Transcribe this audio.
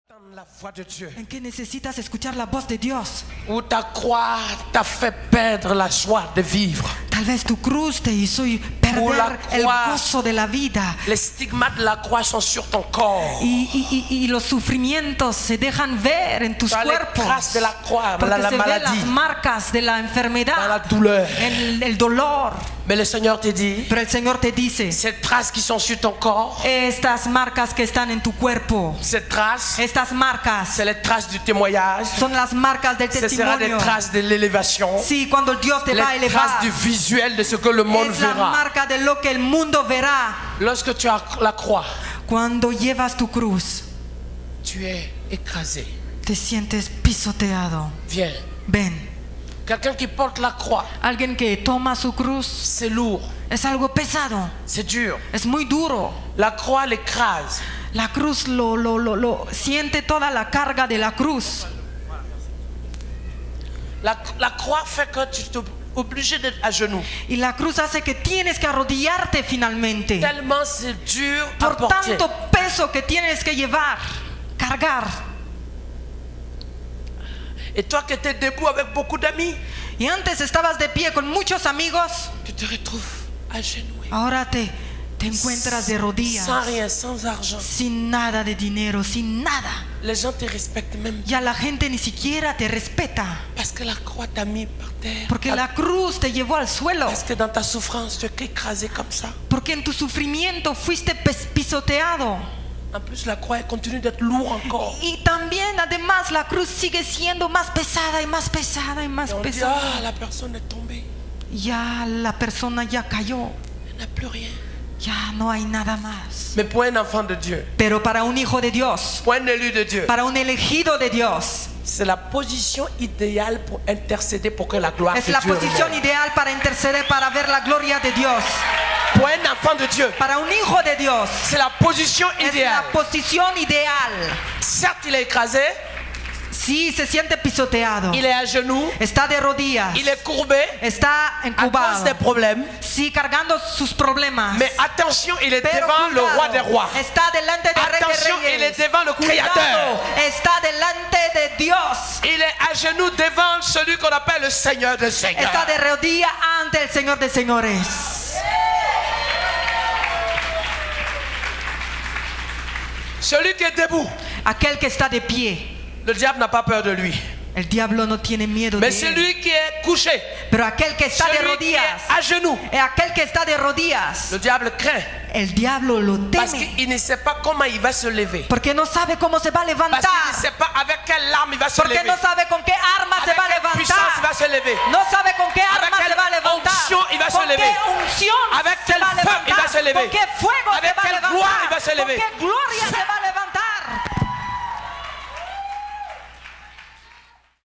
La voix de Dieu. En que necesitas escuchar la voz de Dios. Où ta croix t'a fait perdre la joie de vivre. Tal vez tu cruz te hizo perder el gozo de la vida. Les stigmates de la croix sont sur ton corps. Y los sufrimientos se dejan ver en tus cuerpos. Les traces de la croix, porque la se ven maladie, las marcas de la enfermedad, la douleur. el dolor. Mais le Seigneur te dit, pero el Señor te dice, ces traces qui sont sur ton corps, estas marcas que están en tu cuerpo, ces traces, estas marcas, c'est les traces du témoignage. son las marcas del Ce sera testimonio. des traces de l'élévation. Sí, cuando Dios te va a Les elevar, traces du visuel de ce que le monde es la verra. marca de lo que el mundo verá. Lorsque tu as la croix, Cuando llevas tu cruz, tu es écrasé. te sientes pisoteado. Viens. Ven, Quelqu'un qui porte la croix, alguien que toma su cruz c'est lourd, es algo pesado, c'est dur. es muy duro. La croix l'écrase. La cruz lo siente toda la carga de la cruz. La croix fait que tu es obligé d'être à genoux. Y la cruz hace que tienes que arrodillarte finalmente. Tellement c'est dur à Por porter. tanto peso que tienes que llevar, cargar. Et toi qui étais debout avec beaucoup d'amis, Y antes estabas de pie con muchos amigos, tu te retrouves à genoux. ahora te encuentras de rodillas, Sans rien, sans argent. sin nada de dinero, sin nada. Les gens te respectent même Ya la gente ni siquiera te respeta, parce que la croix t'a mis par terre. porque la cruz te llevó al suelo, Parce que dans ta souffrance, tu es écrasé comme ça. porque en tu sufrimiento fuiste pisoteado. En plus, la croix elle continue d'être lourde encore. Y también, además, la cruz sigue siendo más pesada y más pesada y más Et on dit, pesada. ah, la personne est tombée. Ya la persona ya cayó, Elle n'a plus rien. ya no hay nada más. Mais pour un enfant de Dieu, Pero para un hijo de Dios, pour un élu de Dieu, para un elegido de Dios, c'est la position idéale pour intercéder pour que la gloire es de la Dieu posición revienne. ideal para interceder, para ver la gloria de Dios. Pour un enfant de Dieu, Para un hijo de Dios, c'est la position es idéale. la posición ideal. Certes, il est écrasé, Sí, se siente pisoteado, il est à genoux, está de rodillas, il est courbé está à cause encubado, des problèmes. sí, cargando sus problemas. Mais attention, il est Pero devant le roi des cuidado, rois. está delante del rey Attention, de il est reyes. devant le Cuidado, Créateur. está delante de Dios. Il est à genoux devant celui qu'on appelle le Seigneur des Seigneurs. Está de rodillas ante el Señor de señores. Celui qui est debout, Aquel que está de pie, le diable n'a pas peur de lui. el diablo no tiene miedo Mais de él. celui qui est couché, Pero aquel que está de celui qui est rodillas, à genoux, aquel que está de rodillas, le diable craint. el diablo lo Parce teme. qu'il ne sait pas comment il va se lever. Porque no sabe cómo se va a Parce qu'il ne levantar. sait pas avec quelle arme il va se Porque lever. no sabe con qué arma se Avec va a quelle puissance il va levantar. se lever. No sabe con qué Avec arma quelle se va a levantar. onction il va se Con lever. qué unción Avec se quel va a feu il va se levantar. lever. Con qué fuego Avec se va a quelle levantar. gloire il va se Con lever. qué gloria se va a levantar.